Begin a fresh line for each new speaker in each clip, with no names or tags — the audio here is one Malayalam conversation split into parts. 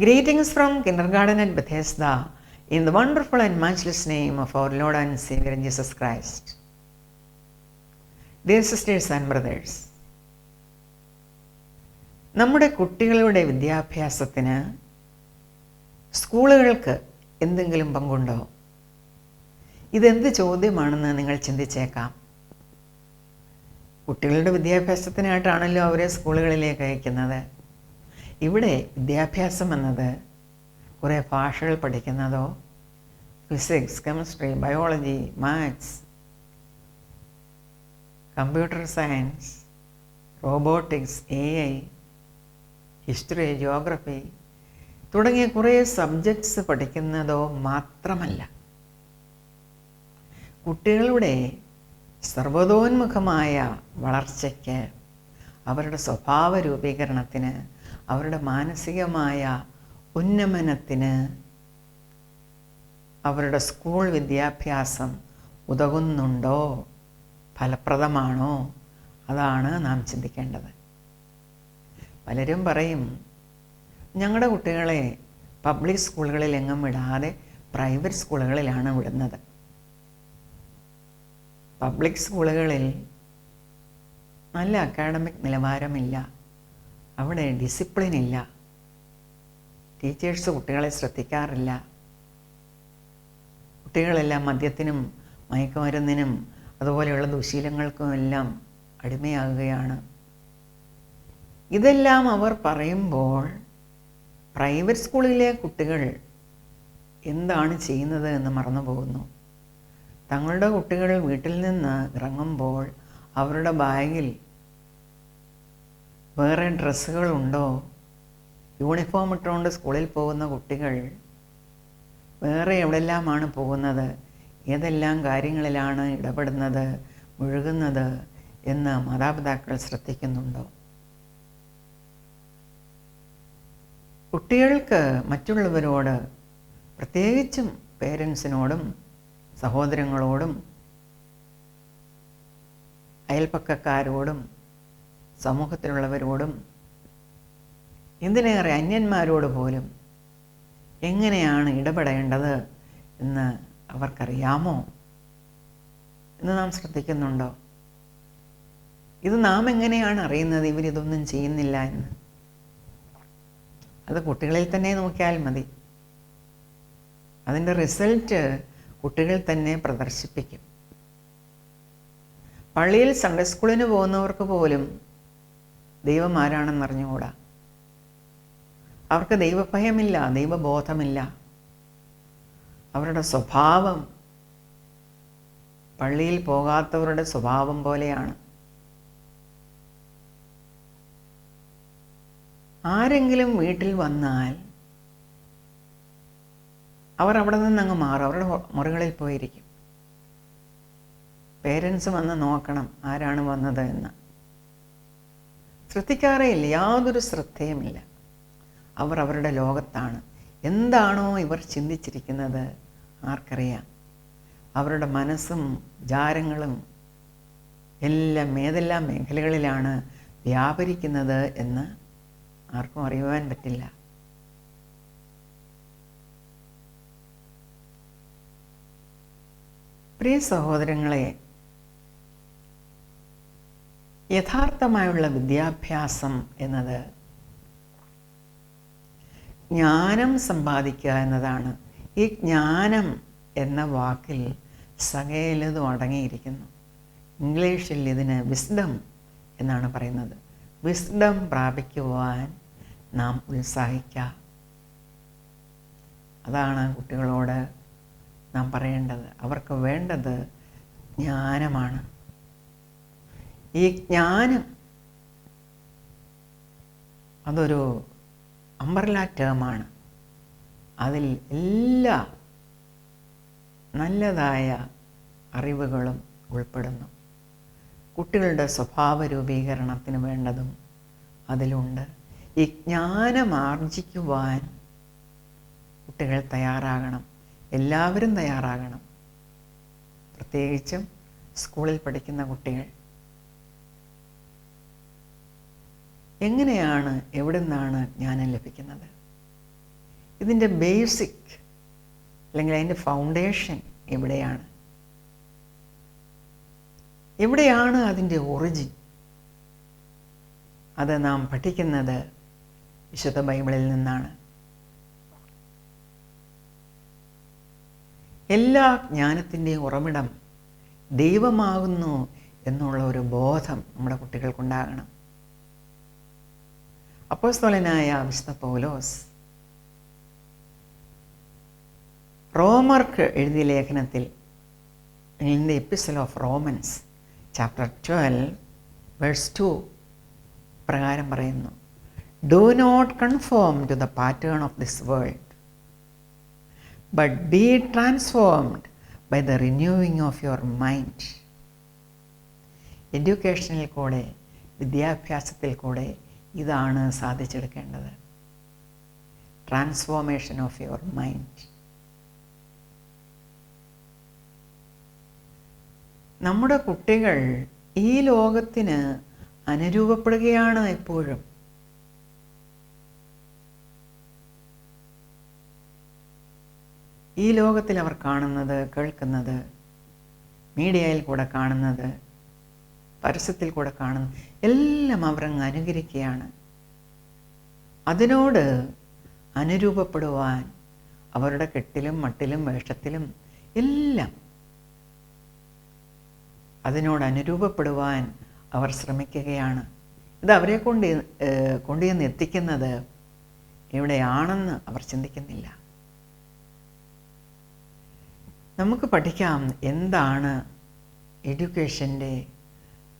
Greetings from kindergarten at Bethesda in the wonderful and matchless name of our Lord and Savior Jesus Christ. Dear sisters and brothers, നമ്മുടെ കുട്ടികളുടെ വിദ്യാഭ്യാസത്തിന് സ്കൂളുകൾക്ക് എന്തെങ്കിലും പങ്കുണ്ടോ? ഇതെന്ത് ചോദ്യമാണെന്ന് നിങ്ങൾ ചിന്തിച്ചേക്കാം. കുട്ടികളുടെ വിദ്യാഭ്യാസത്തിനായിട്ടാണല്ലോ അവരെ സ്കൂളുകളിലേക്ക് അയക്കുന്നത്. ഇവിടെ വിദ്യാഭ്യാസം എന്നത് കുറേ ഭാഷകൾ പഠിക്കുന്നതോ, physics, chemistry, biology, maths, computer science, robotics, AI, history, geography തുടങ്ങിയ കുറേ സബ്ജക്ട്സ് പഠിക്കുന്നതോ മാത്രമല്ല. കുട്ടികളുടെ സർവ്വതോന്മുഖമായ വളർച്ചയ്ക്ക്, അവരുടെ സ്വഭാവ രൂപീകരണത്തിന്, അവരുടെ മാനസികമായ ഉന്നമനത്തിന് അവരുടെ സ്കൂൾ വിദ്യാഭ്യാസം ഉതകുന്നുണ്ടോ, ഫലപ്രദമാണോ? അതാണ് നാം ചിന്തിക്കേണ്ടത്. പലരും പറയും, ഞങ്ങളുടെ കുട്ടികളെ പബ്ലിക് സ്കൂളുകളിൽ എങ്ങും വിടാതെ പ്രൈവറ്റ് സ്കൂളുകളിലാണ് വിടുന്നത്. പബ്ലിക് സ്കൂളുകളിൽ നല്ല അക്കാഡമിക് നിലവാരമില്ല, അവിടെ ഡിസിപ്ലിൻ ഇല്ല, ടീച്ചേഴ്സ് കുട്ടികളെ ശ്രദ്ധിക്കാറില്ല, കുട്ടികളെല്ലാം മദ്യത്തിനും മയക്കുമരുന്നിനും അതുപോലെയുള്ള ദുശീലങ്ങൾക്കും എല്ലാം അടിമയാകുകയാണ്. ഇതെല്ലാം അവർ പറയുമ്പോൾ പ്രൈവറ്റ് സ്കൂളിലെ കുട്ടികൾ എന്താണ് ചെയ്യുന്നത് എന്ന് മറന്നു പോകുന്നു. തങ്ങളുടെ കുട്ടികൾ വീട്ടിൽ നിന്ന് ഇറങ്ങുമ്പോൾ അവരുടെ ബാഗിൽ വേറെ ഡ്രസ്സുകളുണ്ടോ? യൂണിഫോം ഇട്ടുകൊണ്ട് സ്കൂളിൽ പോകുന്ന കുട്ടികൾ വേറെ എവിടെല്ലാമാണ് പോകുന്നത്, ഏതെല്ലാം കാര്യങ്ങളിലാണ് ഇടപെടുന്നത്, മുഴുകുന്നത് എന്ന് മാതാപിതാക്കൾ ശ്രദ്ധിക്കുന്നുണ്ടോ? കുട്ടികൾക്ക് മറ്റുള്ളവരോട്, പ്രത്യേകിച്ചും പേരൻസിനോടും സഹോദരങ്ങളോടും അയൽപ്പക്കക്കാരോടും സമൂഹത്തിലുള്ളവരോടും എന്തിനേറെ അന്യന്മാരോട് പോലും എങ്ങനെയാണ് ഇടപെടേണ്ടത് എന്ന് അവർക്കറിയാമോ എന്ന് നാം ശ്രദ്ധിക്കുന്നുണ്ടോ? ഇത് നാം എങ്ങനെയാണ് അറിയുന്നത് ഇവരിതൊന്നും ചെയ്യുന്നില്ല എന്ന്? അത് കുട്ടികളിൽ തന്നെ നോക്കിയാൽ മതി. അതിൻ്റെ റിസൾട്ട് കുട്ടികൾ തന്നെ പ്രദർശിപ്പിക്കും. പള്ളിയിൽ സൺഡേ സ്കൂളിന് പോകുന്നവർക്ക് പോലും ദൈവം ആരാണെന്നറിഞ്ഞുകൂടാ. അവർക്ക് ദൈവഭയമില്ല, ദൈവബോധമില്ല. അവരുടെ സ്വഭാവം പള്ളിയിൽ പോകാത്തവരുടെ സ്വഭാവം പോലെയാണ്. ആരെങ്കിലും വീട്ടിൽ വന്നാൽ അവർ അവിടെ നിന്നങ്ങ് മാറും, അവരുടെ മുറികളിൽ പോയിരിക്കും. പേരൻസ് വന്ന് നോക്കണം ആരാണ് വന്നത് എന്ന്. ശ്രദ്ധിക്കാറേയില്ല, യാതൊരു ശ്രദ്ധയുമില്ല. അവർ അവരുടെ ലോകത്താണ്. എന്താണോ ഇവർ ചിന്തിച്ചിരിക്കുന്നത് ആർക്കറിയാം? അവരുടെ മനസ്സും വിചാരങ്ങളും എല്ലാം ഏതെല്ലാം മേഖലകളിലാണ് വ്യാപരിക്കുന്നത് എന്ന് ആർക്കും അറിയുവാൻ പറ്റില്ല. പ്രിയ സഹോദരങ്ങളെ, യഥാർത്ഥമായുള്ള വിദ്യാഭ്യാസം എന്നത് ജ്ഞാനം സമ്പാദിക്കുക എന്നതാണ്. ഈ ജ്ഞാനം എന്ന വാക്കിൽ സകലതും അടങ്ങിയിരിക്കുന്നു. ഇംഗ്ലീഷിൽ ഇതിന് വിസ്ഡം എന്നാണ് പറയുന്നത്. വിസ്ഡം പ്രാപിക്കുവാൻ നാം ഉത്സാഹിക്കുക. അതാണ് കുട്ടികളോട് നാം പറയേണ്ടത്. അവർക്ക് വേണ്ടത് ജ്ഞാനമാണ്. ഈ ജ്ഞാനം അതൊരു അംബ്രല്ല ടേമാണ്. അതിൽ എല്ലാ നല്ലതായ അറിവുകളും ഉൾപ്പെടുന്നു. കുട്ടികളുടെ സ്വഭാവ രൂപീകരണത്തിന് വേണ്ടതും അതിലുണ്ട്. ഈ ജ്ഞാനം ആർജിക്കുവാൻ കുട്ടികൾ തയ്യാറാകണം, എല്ലാവരും തയ്യാറാകണം. പ്രത്യേകിച്ചും സ്കൂളിൽ പഠിക്കുന്ന കുട്ടികൾ. എങ്ങനെയാണ്, എവിടെ നിന്നാണ് ജ്ഞാനം ലഭിക്കുന്നത്? ഇതിൻ്റെ ബേസിക് അല്ലെങ്കിൽ അതിൻ്റെ ഫൗണ്ടേഷൻ എവിടെയാണ്? എവിടെയാണ് അതിൻ്റെ ഒറിജിൻ? അത് നാം പഠിക്കുന്നത് വിശുദ്ധ ബൈബിളിൽ നിന്നാണ്. എല്ലാ ജ്ഞാനത്തിൻ്റെയും ഉറവിടം ദൈവമാകുന്നു എന്നുള്ള ഒരു ബോധം നമ്മുടെ കുട്ടികൾക്കുണ്ടാകണം. അപ്പോസ്തലനായ വിശുദ്ധ പൗലോസ് റോമർക്ക് എഴുതിയ ലേഖനത്തിൽ, in the epistle of Romans chapter 12 verse 2 പ്രകാരം പറയുന്നു, do not conform to the pattern of this world but be transformed by the renewing of your mind. എഡ്യൂക്കേഷനിൽ കൂടെ, വിദ്യാഭ്യാസത്തിൽ കൂടെ ഇതാണ് സാധിച്ചെടുക്കേണ്ടത്. Transformation of your mind. നമ്മുടെ കുട്ടികൾ ഈ ലോകത്തിന് അനുരൂപപ്പെടുകയാണ് എപ്പോഴും. ഈ ലോകത്തിൽ അവർ കാണുന്നത്, കേൾക്കുന്നത്, മീഡിയയിൽ കൂടെ കാണുന്നത്, പരസ്യത്തിൽ കൂടെ കാണുന്നത് എല്ലാം അവരങ്ങ് അനുകരിക്കുകയാണ്. അതിനോട് അനുരൂപപ്പെടുവാൻ അവരുടെ കെട്ടിലും മട്ടിലും വേഷത്തിലും എല്ലാം അതിനോട് അനുരൂപപ്പെടുവാൻ അവർ ശ്രമിക്കുകയാണ്. ഇത് അവരെ കൊണ്ടുചെന്ന് എത്തിക്കുന്നത് എവിടെയാണെന്ന് അവർ ചിന്തിക്കുന്നില്ല. നമുക്ക് പഠിക്കാം എന്താണ് എഡ്യൂക്കേഷൻ്റെ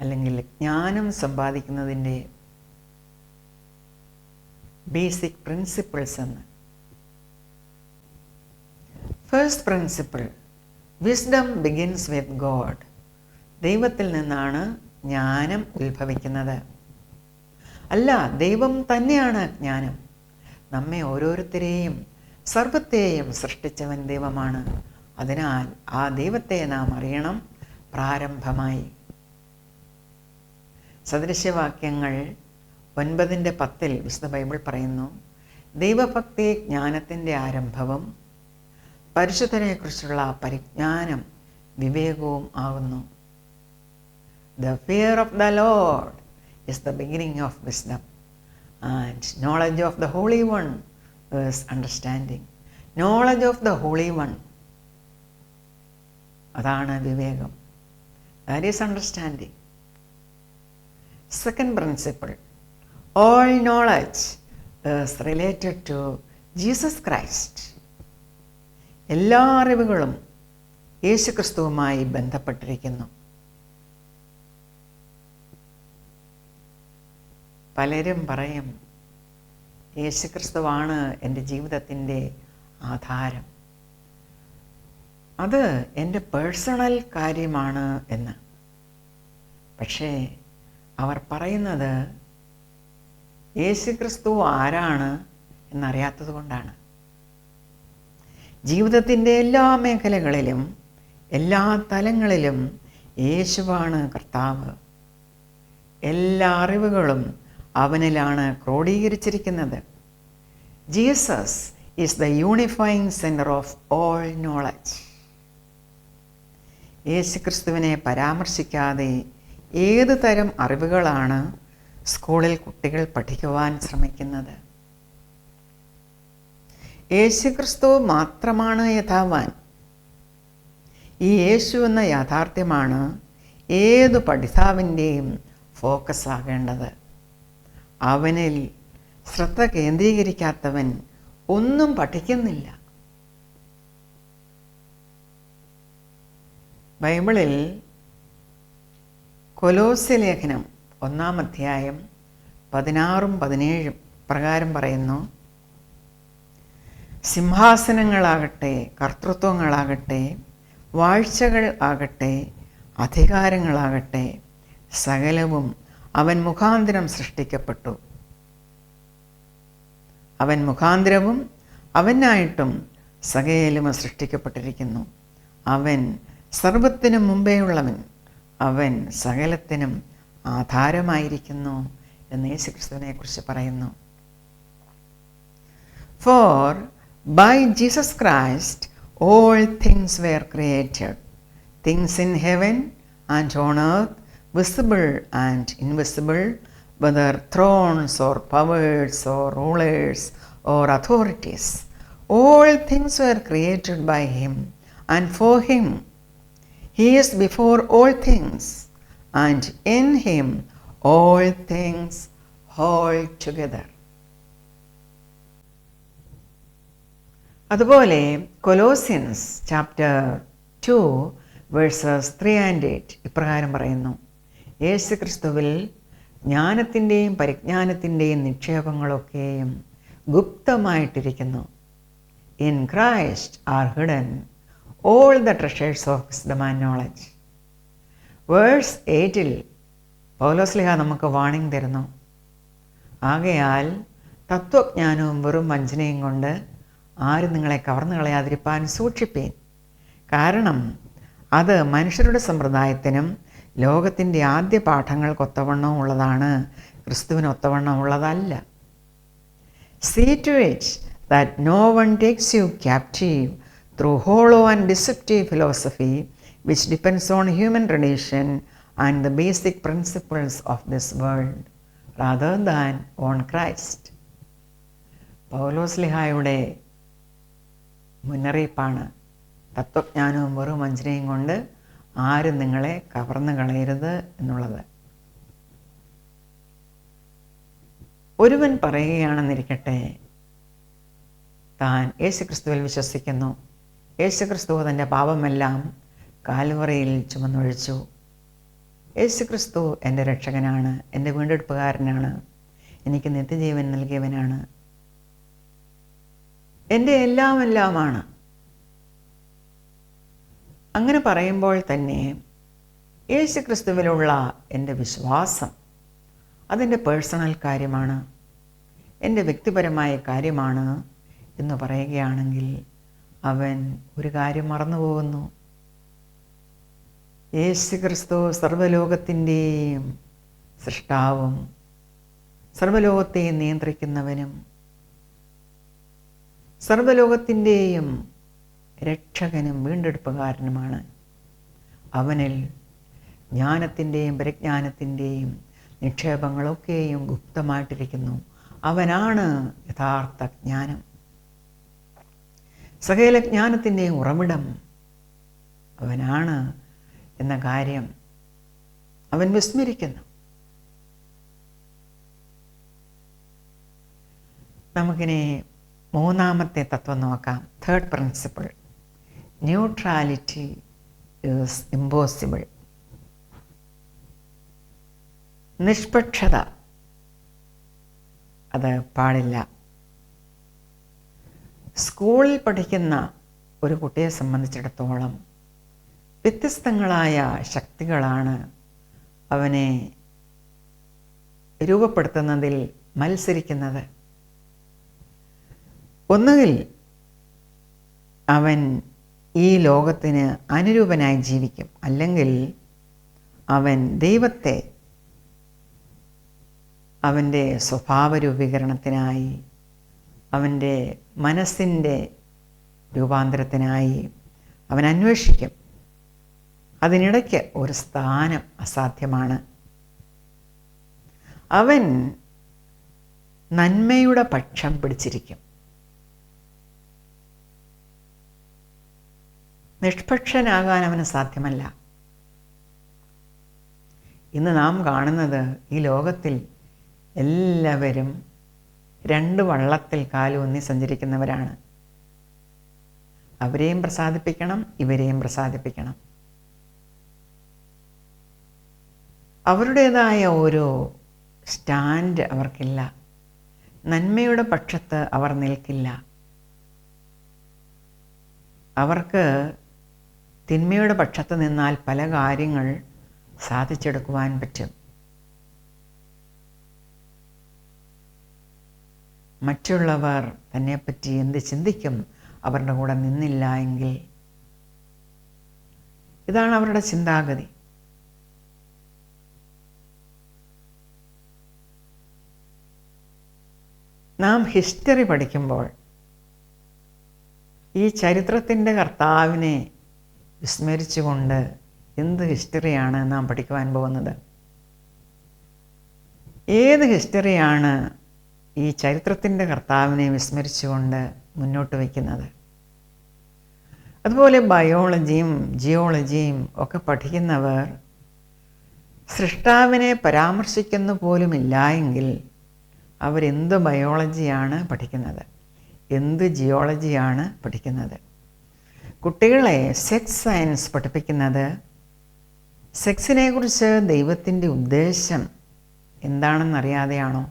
അല്ലെങ്കിൽ ജ്ഞാനം സമ്പാദിക്കുന്നതിൻ്റെ ബേസിക് പ്രിൻസിപ്പിൾസ് എന്ന്. First principle, wisdom begins with God. ദൈവത്തിൽ നിന്നാണ് ജ്ഞാനം ഉത്ഭവിക്കുന്നത്. അല്ല, ദൈവം തന്നെയാണ് ജ്ഞാനം. നമ്മെ ഓരോരുത്തരെയും സർവത്തെയും സൃഷ്ടിച്ചവൻ ദൈവമാണ്. അതിനാൽ ആ ദൈവത്തെ നാം അറിയണം പ്രാരംഭമായി. സദൃശ്യവാക്യങ്ങൾ 9:10 വിശുദ്ധ ബൈബിൾ പറയുന്നു, ദൈവഭക്തി ജ്ഞാനത്തിൻ്റെ ആരംഭവും പരിശുദ്ധനെക്കുറിച്ചുള്ള പരിജ്ഞാനം വിവേകവും ആകുന്നു. The fear of the Lord is the beginning of wisdom, and knowledge of the Holy One is understanding. Knowledge of the Holy One, അതാണ് വിവേകം. That is understanding. Second principle, all knowledge is related to Jesus Christ. എല്ലാ അറിവുകളും യേശുക്രിസ്തുവുമായി ബന്ധപ്പെട്ടിരിക്കുന്നു. പലരും പറയും, യേശുക്രിസ്തുവാണ് എൻ്റെ ജീവിതത്തിൻ്റെ ആധാരം, അത് എൻ്റെ പേഴ്സണൽ കാര്യമാണ് എന്ന്. പക്ഷേ അവർ പറയുന്നത് യേശുക്രിസ്തു ആരാണ് എന്നറിയാത്തത് കൊണ്ടാണ്. ജീവിതത്തിൻ്റെ എല്ലാ മേഖലകളിലും എല്ലാ തലങ്ങളിലും യേശുവാണ് കർത്താവ്. എല്ലാ അറിവുകളും അവനിലാണ് ക്രോഡീകരിച്ചിരിക്കുന്നത്. Jesus is the unifying centre of all knowledge. യേശുക്രിസ്തുവിനെ പരാമർശിക്കാതെ ഏത് തരം അറിവുകളാണ് സ്കൂളിൽ കുട്ടികൾ പഠിക്കുവാൻ ശ്രമിക്കുന്നത്? യേശുക്രിസ്തു മാത്രമാണ് യഥാവാൻ. ഈ യേശു എന്ന യാഥാർത്ഥ്യമാണ് ഏതു പഠിതാവിൻ്റെയും ഫോക്കസ് ആകേണ്ടത്. അവനിൽ ശ്രദ്ധ കേന്ദ്രീകരിക്കാത്തവൻ ഒന്നും പഠിക്കുന്നില്ല. ബൈബിളിൽ കൊലോസ്യ ലേഖനം 1-ാം അധ്യായം 16-17 പ്രകാരം പറയുന്നു, സിംഹാസനങ്ങളാകട്ടെ, കർത്തൃത്വങ്ങളാകട്ടെ, വാഴ്ചകൾ ആകട്ടെ, അധികാരങ്ങളാകട്ടെ, സകലവും അവൻ മുഖാന്തരം സൃഷ്ടിക്കപ്പെട്ടു. അവൻ മുഖാന്തരവും അവനായിട്ടും സകലവും സൃഷ്ടിക്കപ്പെട്ടിരിക്കുന്നു. അവൻ സർവത്തിനും മുമ്പേയുള്ളവൻ, അവൻ സകലത്തിനും ആധാരമായിരിക്കുന്നു എന്ന് യേശുക്രിസ്തുവിനെ കുറിച്ച് പറയുന്നു. For By Jesus Christ, all things were created, things in heaven and on earth, visible and invisible, whether thrones or powers or rulers or authorities. All things were created by him and for him. He is before all things, and in him all things hold together. അതുപോലെ കൊലോസിയൻസ് ചാപ്റ്റർ 2 വേഴ്സസ് 3 and 8 ഇപ്രകാരം പറയുന്നു: യേശു ക്രിസ്തുവിൽ ജ്ഞാനത്തിൻ്റെയും പരിജ്ഞാനത്തിൻ്റെയും നിക്ഷേപങ്ങളൊക്കെയും ഗുപ്തമായിട്ടിരിക്കുന്നു. In Christ are hidden all the treasures of wisdom and knowledge. Verse 8 പൗലോസ്ലീഹ നമുക്ക് വാണിംഗ് തരുന്നു: ആകയാൽ തത്വജ്ഞാനവും വെറും വഞ്ചനയും കൊണ്ട് ആരും നിങ്ങളെ കവർന്നു കളയാതിരിപ്പാൻ സൂക്ഷിപ്പീൻ. കാരണം അത് മനുഷ്യരുടെ സമ്പ്രദായത്തിനും ലോകത്തിൻ്റെ ആദ്യ പാഠങ്ങൾക്കൊത്തവണ്ണവും ഉള്ളതാണ്, ക്രിസ്തുവിന് ഒത്തവണ്ണം ഉള്ളതല്ല. See to it that no one takes you captive through hollow and deceptive philosophy which depends on human tradition and the basic principles of this world rather than on Christ. പൗലോസ്ലീഹായുടെ മുന്നറിയിപ്പാണ്, തത്വജ്ഞാനവും വെറും വഞ്ചനയും കൊണ്ട് ആരും നിങ്ങളെ കവർന്നു കളയരുത് എന്നുള്ളത്. ഒരുവൻ പറയുകയാണെന്നിരിക്കട്ടെ, താൻ യേശുക്രിസ്തുവിൽ വിശ്വസിക്കുന്നു, യേശുക്രിസ്തു തൻ്റെ പാപമെല്ലാം കാൽവറിയിൽ ചുമന്നൊഴിച്ചു, യേശുക്രിസ്തു എൻ്റെ രക്ഷകനാണ്, എൻ്റെ വീണ്ടെടുപ്പുകാരനാണ്, എനിക്ക് നിത്യജീവൻ നൽകിയവനാണ്, എൻ്റെ എല്ലാമെല്ലാമാണ്. അങ്ങനെ പറയുമ്പോൾ തന്നെ യേശുക്രിസ്തുവിലുള്ള എൻ്റെ വിശ്വാസം അതെൻ്റെ പേഴ്സണൽ കാര്യമാണ്, എൻ്റെ വ്യക്തിപരമായ കാര്യമാണ് എന്ന് പറയുകയാണെങ്കിൽ അവൻ ഒരു കാര്യം മറന്നുപോകുന്നു. യേശുക്രിസ്തു സർവ്വലോകത്തിൻ്റെയും സൃഷ്ടാവും സർവ്വലോകത്തെയും നിയന്ത്രിക്കുന്നവനും സർവ്വലോകത്തിൻ്റെയും രക്ഷകനും വീണ്ടെടുപ്പുകാരനുമാണ്. അവനിൽ ജ്ഞാനത്തിൻ്റെയും പരിജ്ഞാനത്തിൻ്റെയും നിക്ഷേപങ്ങളൊക്കെയും ഗുപ്തമായിട്ടിരിക്കുന്നു. അവനാണ് യഥാർത്ഥ ജ്ഞാനം. സകല ജ്ഞാനത്തിൻ്റെയും ഉറവിടം അവനാണ് എന്ന കാര്യം അവൻ വിസ്മരിക്കുന്നു. നമുക്കിനി മൂന്നാമത്തെ തത്വം നോക്കാം. Third principle: neutrality is impossible. നിഷ്പക്ഷത അത് പാടില്ല. സ്കൂളിൽ പഠിക്കുന്ന ഒരു കുട്ടിയെ സംബന്ധിച്ചിടത്തോളം വ്യത്യസ്തങ്ങളായ ശക്തികളാണ് അവനെ രൂപപ്പെടുത്തുന്നതിൽ മത്സരിക്കുന്നത്. ഒന്നുകിൽ അവൻ ഈ ലോകത്തിന് അനുരൂപനായി ജീവിക്കും, അല്ലെങ്കിൽ അവൻ ദൈവത്തെ അവൻ്റെ സ്വഭാവ രൂപീകരണത്തിനായി, അവൻ്റെ മനസ്സിൻ്റെ രൂപാന്തരത്തിനായി അവൻ അന്വേഷിക്കും. അതിനിടയ്ക്ക് ഒരു സ്ഥാനം അസാധ്യമാണ്. അവൻ നന്മയുടെ പക്ഷം പിടിച്ചിരിക്കും. നിഷ്പക്ഷനാകാൻ അവന് സാധ്യമല്ല. ഇന്ന് നാം കാണുന്നത് ഈ ലോകത്തിൽ എല്ലാവരും രണ്ട് വള്ളത്തിൽ കാലൂന്നി സഞ്ചരിക്കുന്നവരാണ്. അവരെയും പ്രസാദിപ്പിക്കണം, ഇവരെയും പ്രസാദിപ്പിക്കണം. അവരുടേതായ ഒരു സ്റ്റാൻഡ് അവർക്കില്ല. നന്മയുടെ പക്ഷത്ത് അവർ നിൽക്കില്ല. അവർക്ക് തിന്മയുടെ പക്ഷത്ത് നിന്നാൽ പല കാര്യങ്ങൾ സാധിച്ചെടുക്കുവാൻ പറ്റും. മറ്റുള്ളവർ തന്നെപ്പറ്റി എന്ത് ചിന്തിക്കും അവരുടെ കൂടെ നിന്നില്ല എങ്കിൽ? ഇതാണ് അവരുടെ ചിന്താഗതി. നാം ഹിസ്റ്ററി പഠിക്കുമ്പോൾ ഈ ചരിത്രത്തിൻ്റെ കർത്താവിനെ വിസ്മരിച്ചുകൊണ്ട് എന്ത് ഹിസ്റ്ററിയാണ് നാം പഠിക്കുവാൻ പോകുന്നത്? ഏത് ഹിസ്റ്ററിയാണ് ഈ ചരിത്രത്തിൻ്റെ കർത്താവിനെ വിസ്മരിച്ചുകൊണ്ട് മുന്നോട്ട് വയ്ക്കുന്നത്? അതുപോലെ ബയോളജിയും ജിയോളജിയും ഒക്കെ പഠിക്കുന്നവർ സൃഷ്ടാവിനെ പരാമർശിക്കുന്നു പോലുമില്ല എങ്കിൽ അവരെന്ത് ബയോളജിയാണ് പഠിക്കുന്നത്? എന്ത് ജിയോളജിയാണ് പഠിക്കുന്നത്? കുട്ടികളെ സെക്സ് സയൻസ് പഠിപ്പിക്കുന്നത് സെക്സിനെക്കുറിച്ച് ദൈവത്തിൻ്റെ ഉദ്ദേശം എന്താണെന്നറിയാതെയാണോ?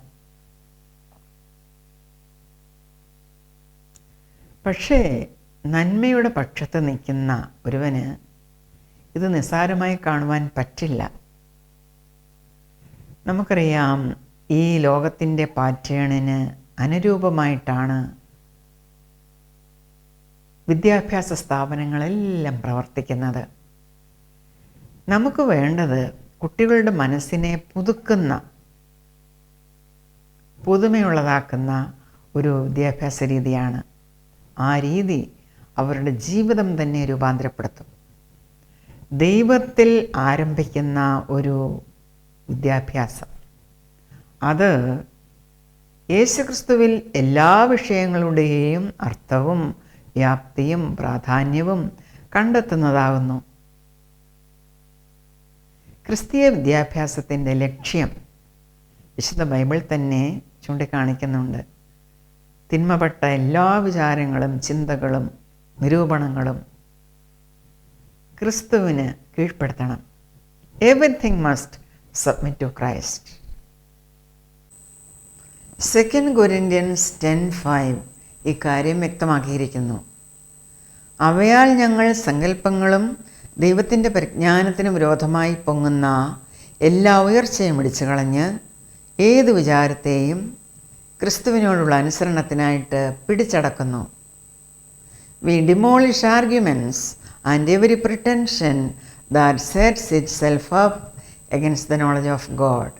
പക്ഷേ നന്മയുടെ പക്ഷത്ത് നിൽക്കുന്ന ഒരുവന് ഇത് നിസ്സാരമായി കാണുവാൻ പറ്റില്ല. നമുക്കറിയാം, ഈ ലോകത്തിൻ്റെ പാറ്റേണിന് അനുരൂപമായിട്ടാണ് വിദ്യാഭ്യാസ സ്ഥാപനങ്ങളെല്ലാം പ്രവർത്തിക്കുന്നത്. നമുക്ക് വേണ്ടത് കുട്ടികളുടെ മനസ്സിനെ പുതുക്കുന്ന, പുതുമയുള്ളതാക്കുന്ന ഒരു വിദ്യാഭ്യാസ രീതിയാണ്. ആ രീതി അവരുടെ ജീവിതം തന്നെ രൂപാന്തരപ്പെടുത്തും. ദൈവത്തിൽ ആരംഭിക്കുന്ന ഒരു വിദ്യാഭ്യാസം, അത് യേശുക്രിസ്തുവിൽ എല്ലാ വിഷയങ്ങളുടെയും അർത്ഥവും വ്യാപ്തിയും പ്രാധാന്യവും കണ്ടെത്തുന്നതാകുന്നു. ക്രിസ്തീയ വിദ്യാഭ്യാസത്തിൻ്റെ ലക്ഷ്യം വിശുദ്ധ ബൈബിൾ തന്നെ ചൂണ്ടിക്കാണിക്കുന്നുണ്ട്. തിന്മപ്പെട്ട എല്ലാ വിചാരങ്ങളും ചിന്തകളും നിരൂപണങ്ങളും ക്രിസ്തുവിന് കീഴ്പ്പെടുത്തണം. Everything must submit to Christ. 2 Corinthians 10:5 ഇക്കാര്യം വ്യക്തമാക്കിയിരിക്കുന്നു. അവയാൽ ഞങ്ങൾ സങ്കല്പങ്ങളും ദൈവത്തിൻ്റെ പരിജ്ഞാനത്തിന് വിരോധമായി പൊങ്ങുന്ന എല്ലാ ഉയർച്ചയും ഇടിച്ചു കളഞ്ഞ് ഏത് വിചാരത്തെയും ക്രിസ്തുവിനോടുള്ള അനുസരണത്തിനായിട്ട് പിടിച്ചടക്കുന്നു. We demolish arguments and every pretension that sets itself up against the knowledge of God,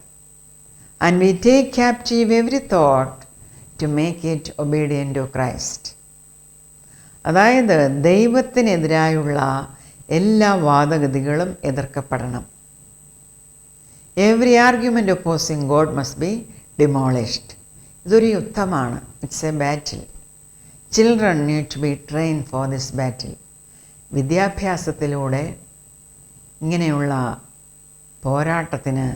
and we take captive every thought to make it obedient to Christ. അതായത് ദൈവത്തിനെതിരായുള്ള എല്ലാ വാദഗതികളും എതിർക്കപ്പെടണം. Every argument opposing God must be demolished. ഇതൊരു യുദ്ധമാണ്. It's a battle. Children need to be train for this battle. വിദ്യാഭ്യാസത്തിലൂടെ ഇങ്ങനെയുള്ള പോരാട്ടത്തിന്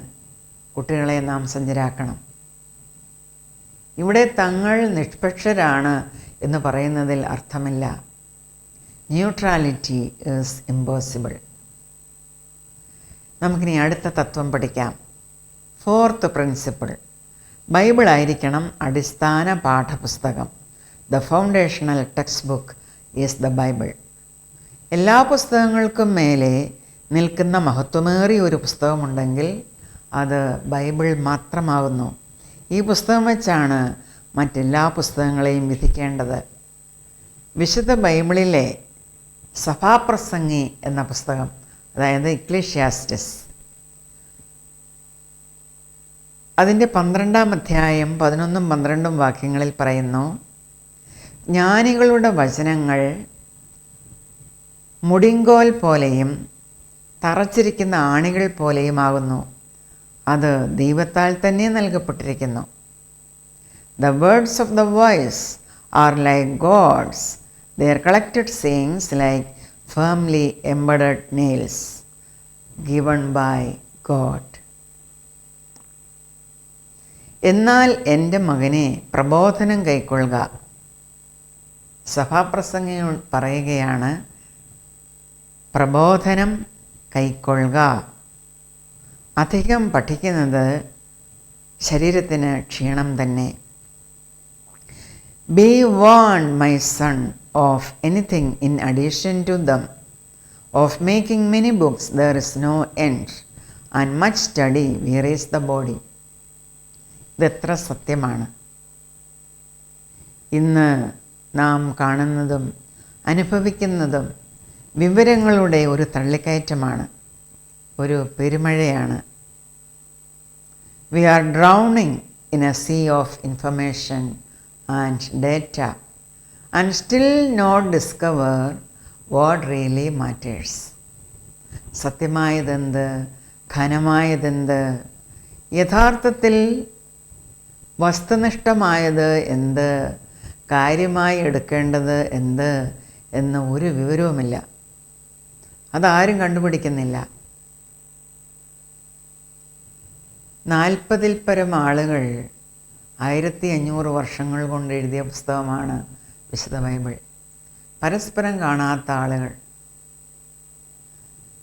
കുട്ടികളെ നാം സജ്ജരാക്കണം. ഇവിടെ തങ്ങൾ നിഷ്പക്ഷരാണ് എന്ന് പറയുന്നതിൽ അർത്ഥമില്ല. Neutrality is impossible. നമുക്കിനി അടുത്ത തത്വം പഠിക്കാം. 4th principle. ബൈബിളായിരിക്കണം അടിസ്ഥാന പാഠപുസ്തകം. The foundational text book is the Bible. എല്ലാ പുസ്തകങ്ങൾക്കും മേലെ നിൽക്കുന്ന മഹത്വമേറിയ ഒരു പുസ്തകമുണ്ടെങ്കിൽ അത് ബൈബിൾ മാത്രമാകുന്നു. ഈ പുസ്തകം വെച്ചാണ് മറ്റെല്ലാ പുസ്തകങ്ങളെയും വിധിക്കേണ്ടത്. വിശുദ്ധ ബൈബിളിലെ സഭാപ്രസംഗി എന്ന പുസ്തകം, അതായത് എക്ലീഷ്യാസ്റ്റസ്, അതിൻ്റെ 12-ാം അധ്യായം 11ഉം 12ഉം വാക്യങ്ങളിൽ പറയുന്നു, ജ്ഞാനികളുടെ വചനങ്ങൾ മുടിങ്കോൽ പോലെയും തറച്ചിരിക്കുന്ന ആണികൾ പോലെയുമാകുന്നു. അത് ദൈവത്താൽ തന്നെ നൽകപ്പെട്ടിരിക്കുന്നു. The words of the wise are like gods, their collected sayings like firmly embedded nails given by God. എന്നാൽ എൻ്റെ മകനെ പ്രബോധനം കൈക്കൊള്ളുക. സഭാപ്രസംഗി പറയുകയാണ്, പ്രബോധനം കൈക്കൊള്ളുക. അധികം പഠിക്കുന്നത് ശരീരത്തിന് ക്ഷീണം തന്നെ. Be warned, my son, of anything in addition to them. Of making many books there is no end, and much study wearies the body. ഇതെത്ര സത്യമാണ്. ഇന്ന് നാം കാണുന്നതും അനുഭവിക്കുന്നതും വിവരങ്ങളുടെ ഒരു തള്ളിക്കയറ്റമാണ്, ഒരു പെരുമഴയാണ്. We are drowning in a sea of information and data, and still not discover what really matters. സത്യമായതെന്ത്, ഘനമായതെന്ത്, യഥാർത്ഥത്തിൽ വസ്തുനിഷ്ഠമായത് എന്ത്, കാര്യമായി എടുക്കേണ്ടത് എന്ത് എന്ന് ഒരു വിവരവുമില്ല. അതാരും കണ്ടുപിടിക്കുന്നില്ല. 40-ൽ പരം ആളുകൾ 1500 വർഷങ്ങൾ കൊണ്ട് എഴുതിയ പുസ്തകമാണ് വിശുദ്ധ ബൈബിൾ. പരസ്പരം കാണാത്ത ആളുകൾ.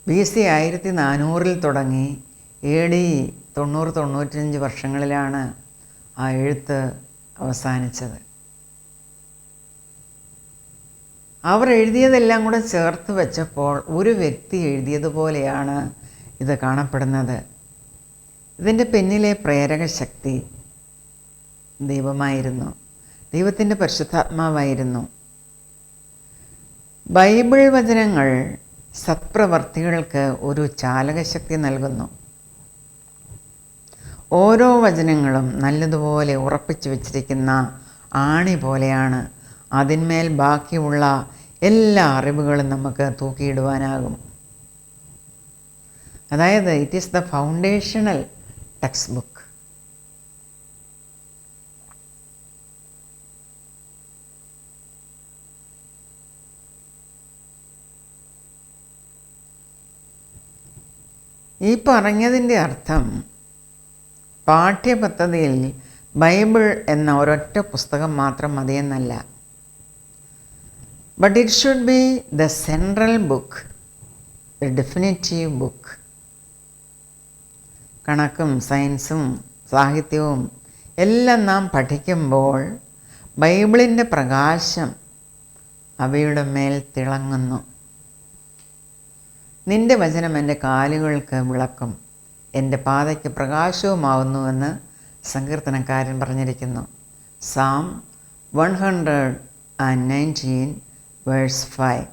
BC 1400-ൽ തുടങ്ങി AD 90-95 വർഷങ്ങളിലാണ് ആ എഴുത്ത് അവസാനിച്ചത്. അവർ എഴുതിയതെല്ലാം കൂടെ ചേർത്ത് വെച്ചപ്പോൾ ഒരു വ്യക്തി എഴുതിയതുപോലെയാണ് ഇത് കാണപ്പെടുന്നത്. ഇതിൻ്റെ പിന്നിലെ പ്രേരക ശക്തി ദൈവമായിരുന്നു, ദൈവത്തിൻ്റെ പരിശുദ്ധാത്മാവായിരുന്നു. ബൈബിൾ വചനങ്ങൾ സത്പ്രവർത്തികൾക്ക് ഒരു ചാലകശക്തി നൽകുന്നു. ഓരോ വചനങ്ങളും നല്ലതുപോലെ ഉറപ്പിച്ചു വച്ചിരിക്കുന്ന ആണി പോലെയാണ്. അതിന്മേൽ ബാക്കിയുള്ള എല്ലാ അറിവുകളും നമുക്ക് തൂക്കിയിടുവാനാകും. അതായത് it is the foundational text book. ഈ പറഞ്ഞതിൻ്റെ അർത്ഥം പാഠ്യപദ്ധതിയിൽ ബൈബിൾ എന്ന ഒരൊറ്റ പുസ്തകം മാത്രം മതിയെന്നല്ല. But it should be the central book, the definitive book. കണക്കും സയൻസും സാഹിത്യവും എല്ലാം നാം പഠിക്കുമ്പോൾ ബൈബിളിൻ്റെ പ്രകാശം അവയുടെ മേൽ തിളങ്ങുന്നു. നിൻ്റെ വചനം എൻ്റെ കാലുകൾക്ക് വിളക്കും, എൻ്റെ പാതയ്ക്ക് പ്രകാശവുമാവുന്നുവെന്ന് സങ്കീർത്തനക്കാരൻ പറഞ്ഞിരിക്കുന്നു. Psalm 119 verse 5.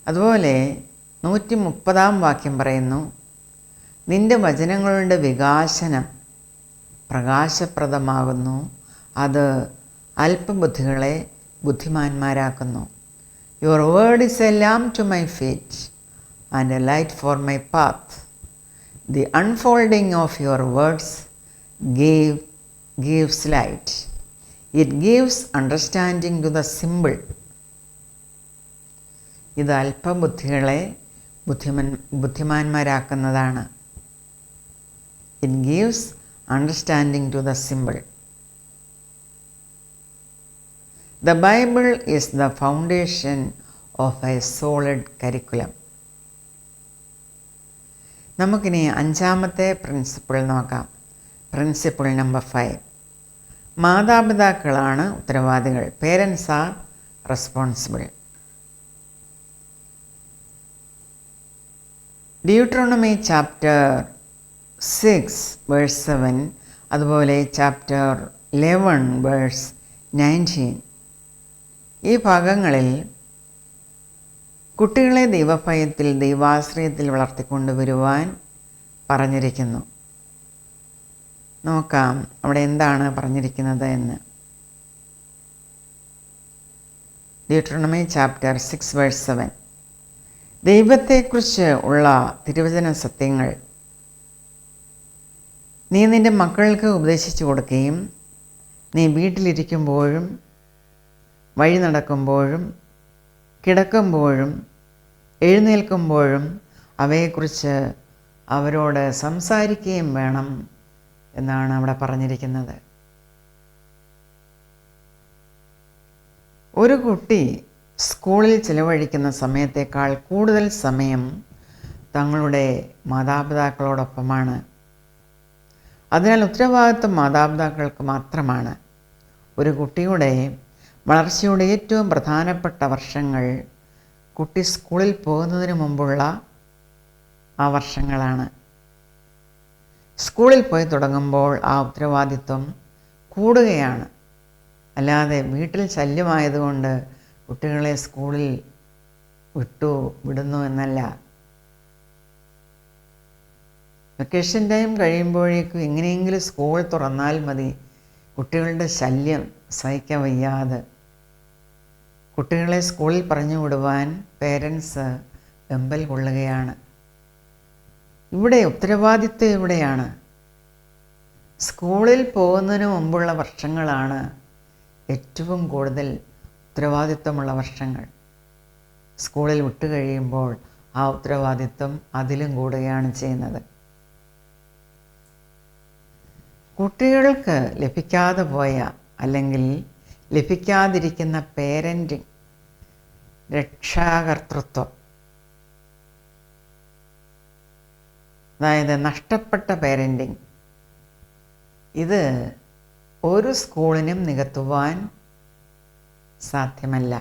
അതുപോലെ 130-ാം വാക്യം പറയുന്നു, നിൻ്റെ വചനങ്ങളുടെ വികാസനം പ്രകാശപ്രദമാകുന്നു, അത് അല്പബുദ്ധികളെ ബുദ്ധിമാന്മാരാക്കുന്നു. Your word is a lamp to my feet and a light for my path. The unfolding of your words gives light. It gives understanding to the simple. ഇത് അല്പബുദ്ധികളെ ബുദ്ധിമാന്മാരാക്കുന്നതാണ്. It gives understanding to the simple. The Bible is the foundation of a solid curriculum. നമുക്കിനി 5-ാമത്തെ പ്രിൻസിപ്പിൾ നോക്കാം. Principle number 5. മാതാപിതാക്കളാണ് ഉത്തരവാദികൾ. Parents are responsible. Deuteronomy chapter 6 verse 7, അതുപോലെ ചാപ്റ്റർ 11 വേഴ്സ് 19. ഈ ഭാഗങ്ങളിൽ കുട്ടികളെ ദൈവഭയത്തിൽ ദൈവാശ്രയത്തിൽ വളർത്തിക്കൊണ്ടുവരുവാൻ പറഞ്ഞിരിക്കുന്നു. നോക്കാം അവിടെ എന്താണ് പറഞ്ഞിരിക്കുന്നത് എന്ന്. Deuteronomy chapter 6 verse 7. ദൈവത്തെക്കുറിച്ച് ഉള്ള തിരുവചന സത്യങ്ങൾ നീ നിൻ്റെ മക്കൾക്ക് ഉപദേശിച്ചു കൊടുക്കുകയും നീ വീട്ടിലിരിക്കുമ്പോഴും വഴി നടക്കുമ്പോഴും കിടക്കുമ്പോഴും എഴുന്നേൽക്കുമ്പോഴും അവയെക്കുറിച്ച് അവരോട് സംസാരിക്കുകയും വേണം എന്നാണ് അവിടെ പറഞ്ഞിരിക്കുന്നത്. ഒരു കുട്ടി സ്കൂളിൽ ചിലവഴിക്കുന്ന സമയത്തേക്കാൾ കൂടുതൽ സമയം തങ്ങളുടെ മാതാപിതാക്കളോടൊപ്പമാണ്. അതിനാൽ ഉത്തരവാദിത്വം മാതാപിതാക്കൾക്ക് മാത്രമാണ്. ഒരു കുട്ടിയുടെ വളർച്ചയുടെ ഏറ്റവും പ്രധാനപ്പെട്ട വർഷങ്ങൾ കുട്ടി സ്കൂളിൽ പോകുന്നതിന് മുമ്പുള്ള ആ വർഷങ്ങളാണ്. സ്കൂളിൽ പോയി തുടങ്ങുമ്പോൾ ആ ഉത്തരവാദിത്വം കൂടുകയാണ്. അല്ലാതെ വീട്ടിൽ ശല്യമായതുകൊണ്ട് കുട്ടികളെ സ്കൂളിൽ വിടുന്നു എന്നല്ല. വെക്കേഷൻ ടൈം കഴിയുമ്പോഴേക്കും എങ്ങനെയെങ്കിലും സ്കൂൾ തുറന്നാൽ മതി, കുട്ടികളുടെ ശല്യം സഹിക്കാൻ വയ്യാതെ കുട്ടികളെ സ്കൂളിൽ പറഞ്ഞു വിടുവാൻ പേരൻസ് വെമ്പൽ കൊള്ളുകയാണ്. ഇവിടെ ഉത്തരവാദിത്വം എവിടെയാണ്? സ്കൂളിൽ പോകുന്നതിന് മുമ്പുള്ള വർഷങ്ങളാണ് ഏറ്റവും കൂടുതൽ ഉത്തരവാദിത്വമുള്ള വർഷങ്ങൾ. സ്കൂളിൽ വിട്ട് കഴിയുമ്പോൾ ആ ഉത്തരവാദിത്വം അതിലും കൂടുകയാണ് ചെയ്യുന്നത്. കുട്ടികൾക്ക് ലഭിക്കാതെ പോയ അല്ലെങ്കിൽ ലഭിക്കാതിരിക്കുന്ന പേരൻറ്റിങ്, രക്ഷാകർതൃത്വം, അതായത് നഷ്ടപ്പെട്ട പേരൻറ്റിങ്, ഇത് ഒരു സ്കൂളിനും നികത്തുവാൻ സാധ്യമല്ല.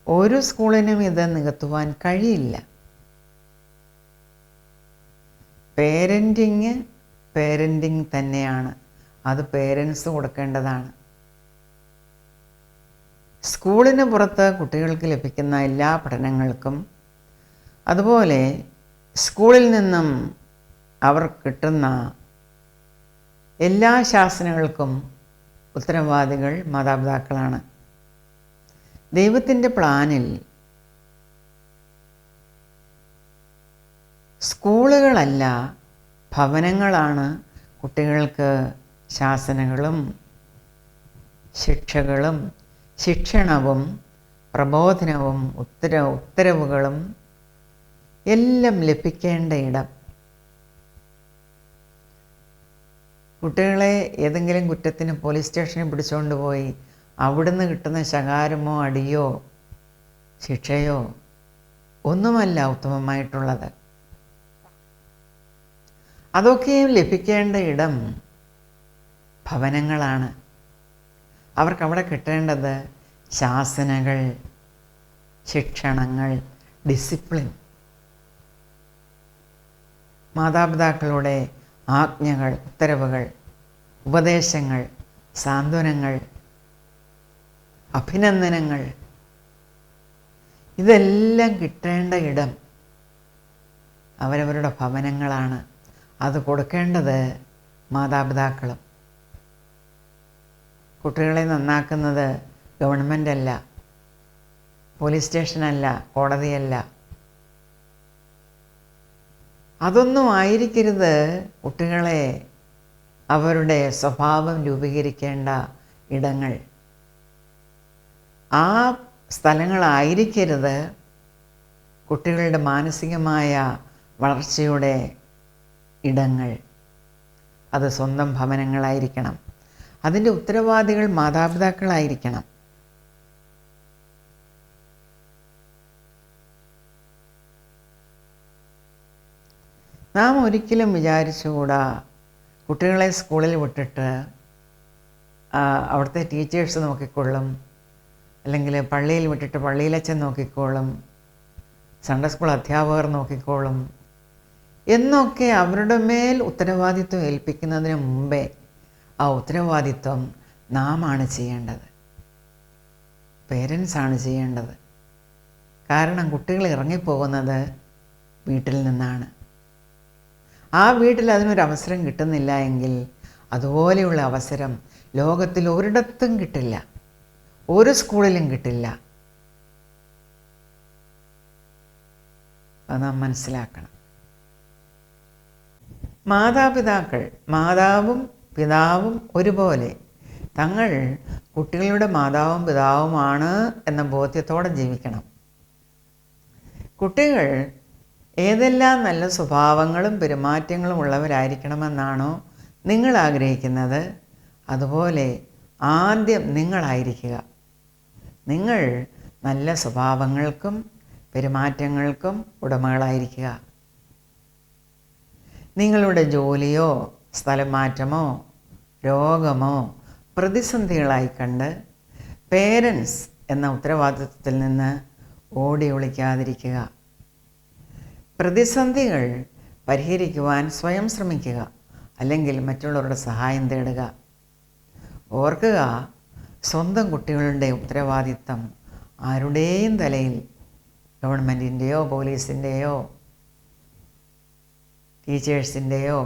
ഒരു സ്കൂളിനും ഇത് നികത്തുവാൻ കഴിയില്ല. പേരൻറ്റിങ് തന്നെയാണ്. അത് പേരൻസ് കൊടുക്കേണ്ടതാണ്. സ്കൂളിന് പുറത്ത് കുട്ടികൾക്ക് ലഭിക്കുന്ന എല്ലാ പഠനങ്ങൾക്കും, അതുപോലെ സ്കൂളിൽ നിന്നും അവർ കിട്ടുന്ന എല്ലാ ശാസനകൾക്കും ഉത്തരവാദികൾ മാതാപിതാക്കളാണ്. ദൈവത്തിൻ്റെ പ്ലാനിൽ സ്കൂളുകളല്ല, ഭവനങ്ങളാണ് കുട്ടികൾക്ക് ശാസനകളും ശിക്ഷകളും ശിക്ഷണവും പ്രബോധനവും ഉത്തരവുകളും എല്ലാം ലഭിക്കേണ്ട ഇടം. കുട്ടികളെ ഏതെങ്കിലും കുറ്റത്തിന് പോലീസ് സ്റ്റേഷനിൽ പിടിച്ചുകൊണ്ട് പോയി അവിടുന്ന് കിട്ടുന്ന ശകാരമോ അടിയോ ശിക്ഷയോ ഒന്നുമല്ല ഉത്തമമായിട്ടുള്ളത്. അതൊക്കെയും ലഭിക്കേണ്ട ഇടം ഭവനങ്ങളാണ്. അവർക്കവിടെ കിട്ടേണ്ടത് ശാസനകൾ, ശിക്ഷണങ്ങൾ, ഡിസിപ്ലിൻ, മാതാപിതാക്കളുടെ ആജ്ഞകൾ, ഉത്തരവുകൾ, ഉപദേശങ്ങൾ, സാന്ത്വനങ്ങൾ, അഭിനന്ദനങ്ങൾ, ഇതെല്ലാം കിട്ടേണ്ട ഇടം അവരവരുടെ ഭവനങ്ങളാണ്. അത് കൊടുക്കേണ്ടത് മാതാപിതാക്കളും. കുട്ടികളെ നന്നാക്കുന്നത് ഗവൺമെൻ്റ് അല്ല, പോലീസ് സ്റ്റേഷനല്ല, കോടതിയല്ല. അതൊന്നും ആയിരിക്കരുത് കുട്ടികളെ അവരുടെ സ്വഭാവം രൂപീകരിക്കേണ്ട ഇടങ്ങൾ. ആ സ്ഥലങ്ങളായിരിക്കരുത് കുട്ടികളുടെ മാനസികമായ വളർച്ചയുടെ ഇടങ്ങൾ. അത് സ്വന്തം ഭവനങ്ങളായിരിക്കണം. അതിൻ്റെ ഉത്തരവാദികൾ മാതാപിതാക്കളായിരിക്കണം. നാം ഒരിക്കലും വിചാരിച്ചുകൂടാ കുട്ടികളെ സ്കൂളിൽ വിട്ടിട്ട് അവിടുത്തെ ടീച്ചേഴ്സ് നോക്കിക്കൊള്ളും, അല്ലെങ്കിൽ പള്ളിയിൽ വിട്ടിട്ട് പള്ളിയിലച്ഛൻ നോക്കിക്കോളും, സൺഡേ സ്കൂൾ അധ്യാപകർ നോക്കിക്കോളും എന്നൊക്കെ അവരുടെ മേൽ ഉത്തരവാദിത്വം ഏൽപ്പിക്കുന്നതിന് മുമ്പേ ആ ഉത്തരവാദിത്വം നാം ആണ് ചെയ്യേണ്ടത്, പേരൻസാണ് ചെയ്യേണ്ടത്. കാരണം കുട്ടികൾ ഇറങ്ങിപ്പോകുന്നത് വീട്ടിൽ നിന്നാണ്. ആ വീട്ടിൽ അതിനൊരവസരം കിട്ടുന്നില്ല എങ്കിൽ അതുപോലെയുള്ള അവസരം ലോകത്തിൽ ഒരിടത്തും കിട്ടില്ല, ഒരു സ്കൂളിലും കിട്ടില്ല. അത് നാം മനസ്സിലാക്കണം. മാതാപിതാക്കൾ, മാതാവും പിതാവും ഒരുപോലെ തങ്ങൾ കുട്ടികളുടെ മാതാവും പിതാവുമാണ് എന്ന ബോധ്യത്തോടെ ജീവിക്കണം. കുട്ടികൾ ഏതെല്ലാം നല്ല സ്വഭാവങ്ങളും പെരുമാറ്റങ്ങളും ഉള്ളവരായിരിക്കണമെന്നാണോ നിങ്ങൾ ആഗ്രഹിക്കുന്നത്, അതുപോലെ ആദ്യം നിങ്ങളായിരിക്കുക. നിങ്ങൾ നല്ല സ്വഭാവങ്ങൾക്കും പെരുമാറ്റങ്ങൾക്കും ഉടമകളായിരിക്കുക. നിങ്ങളുടെ ജോലിയോ സ്ഥലം മാറ്റമോ രോഗമോ പ്രതിസന്ധികളായി കണ്ട് പേരൻസ് എന്ന ഉത്തരവാദിത്വത്തിൽ നിന്ന് ഓടി ഒളിക്കാതിരിക്കുക. പ്രതിസന്ധികൾ പരിഹരിക്കുവാൻ സ്വയം ശ്രമിക്കുക, അല്ലെങ്കിൽ മറ്റുള്ളവരുടെ സഹായം തേടുക. ഓർക്കുക, സ്വന്തം കുട്ടികളുടെ ഉത്തരവാദിത്തം ആരുടെയും തലയിൽ, ഗവൺമെൻറ്റിൻ്റെയോ പോലീസിൻ്റെയോ ടീച്ചേഴ്സിൻ്റെയോ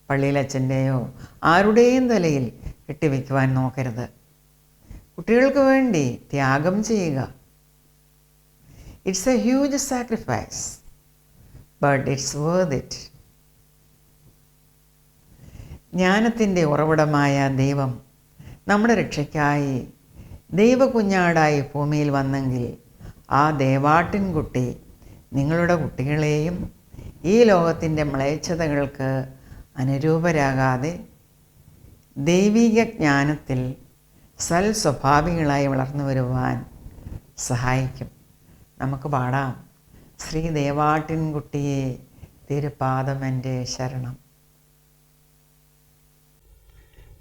പള്ളിയിലച്ഛൻ്റെയോ ആരുടെയും തലയിൽ കെട്ടിവെക്കുവാൻ നോക്കരുത്. കുട്ടികൾക്ക് വേണ്ടി ത്യാഗം ചെയ്യുക. It's A huge sacrifice, but it's worth it. ജ്ഞാനത്തിൻ്റെ ഉറവിടമായ ദൈവം നമ്മുടെ രക്ഷയ്ക്കായി ദൈവകുഞ്ഞാടായി ഭൂമിയിൽ വന്നെങ്കിൽ ആ ദേവാട്ടിൻകുട്ടി നിങ്ങളുടെ കുട്ടികളെയും ഈ ലോകത്തിൻ്റെ മ്ലേച്ഛതകൾക്ക് അനുരൂപരാകാതെ ദൈവിക ജ്ഞാനത്തിൽ സൽസ്വഭാവികളായി വളർന്നു വരുവാൻ സഹായിക്കും. നമുക്ക് പാടാം, ശ്രീദേവാട്ടിൻകുട്ടിയെ തിരുപാദമെൻ്റെ ശരണം.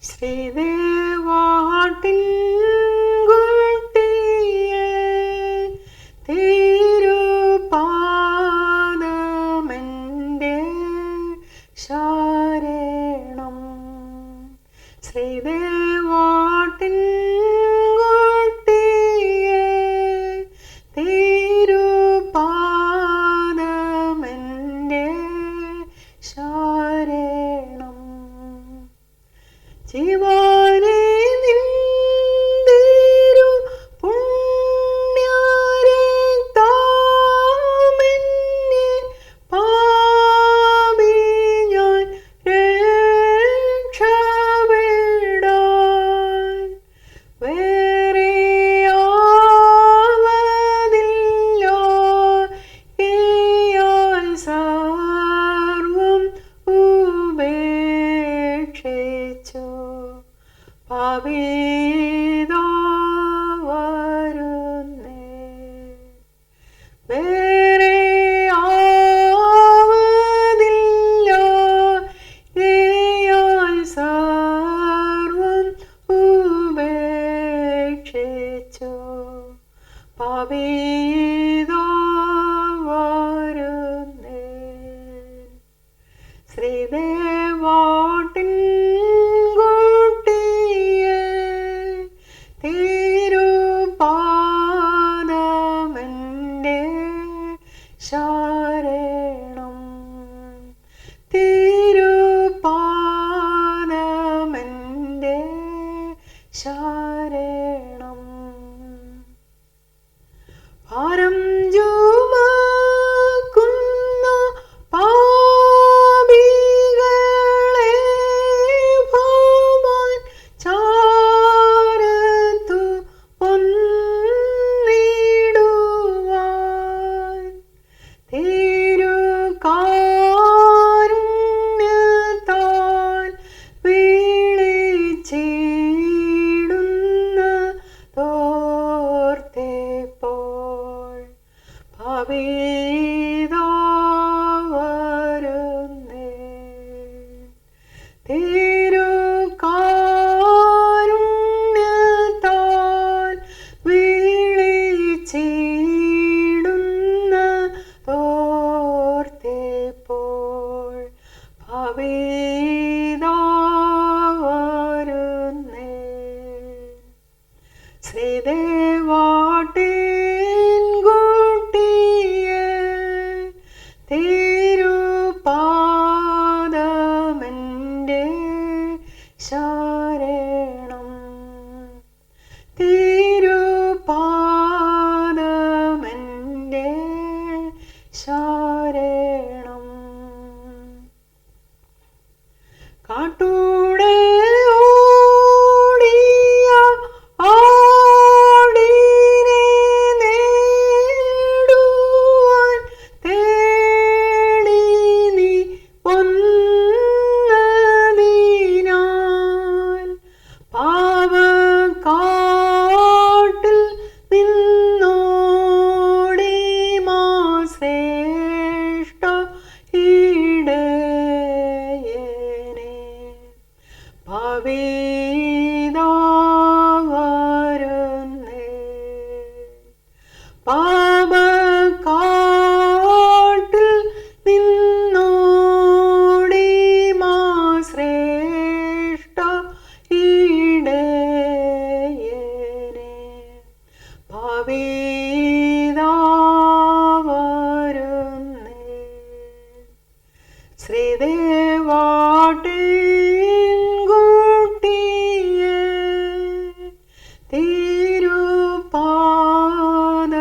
ശ്രീദേവാട്ടിൻകുട്ടിയെ തിരുപാദമെൻ്റെ ശരണം. ശ്രീദേവാട്ടിൻകുട്ടിയെ തിരുപാദമെൻ്റെ ശരണം. ജീവനെ നിന്തിരു പുണ്യരക്തമെന്നെ പാപി ഞാൻ രക്ഷപ്പെടാൻ വേറെ ആവതില്ലായ്കയാൽ സർവ്വം ഉപേക്ഷിച്ചു പാപിതാ വരുന്നേ. വേറെ ആവതില്ലായ്കയാൽ സർവ്വം ഉപേക്ഷിച്ചു പാപിതാ വരുന്നേ. ശ്രീദേവാട്ടിൻകുട്ടിയെ തിരുപാദമെൻ്റെ ശരണം. തിരുപാദമെൻ്റെ ശരണം. ഭാരം ചുമക്കുന്ന പാപികളെ ഭവാൻ ചാരത്തു വന്നിടുവാൻ തിരുകാരുണ്യത്താൽ വിളിച്ചിടുന്ന തോർത്തേപ്പോൾ പാപിതാ വരുന്നേ. തിരുകാരുണ്യത്താൽ വിളിച്ചിടുന്ന തോർത്തേപ്പോൾ പാപിതാ വരുന്നേ. ശ്രീദേവാട്ടിൻകുട്ടിയെ തിരുപാദമെൻ്റെ ശരണം. തിരുപാദമെൻ്റെ ശരണം. കാട്ടൂടെ ഓടിയ ആടിനെ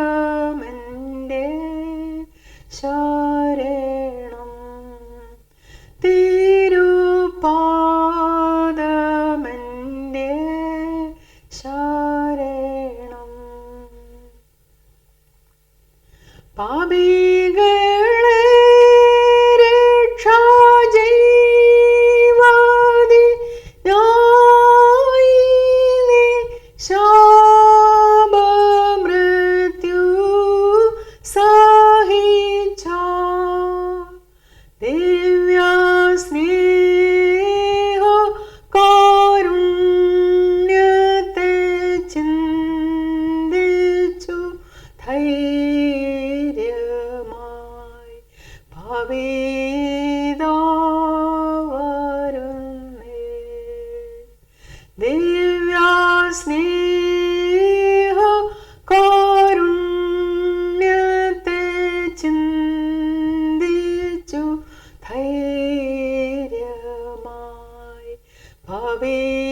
തിരുപാദമെൻ്റെ ശരണം, തിരുപാദമെൻ്റെ ശരണം. പാപികളെ രക്ഷാജീവാദിനായി ശാപമൃത്യു സഹിച്ച ദിവ്യസ്നേഹ കാരുണ്യത്തെ ചിന്തിച്ചു ധൈര്യമായി ഭവിതാ വരുന്നേ. ദിവ്യസ്നേഹ കാരുണ്യത്തെ ചിന്തിച്ചു ധൈര്യമായി ഭവിതാ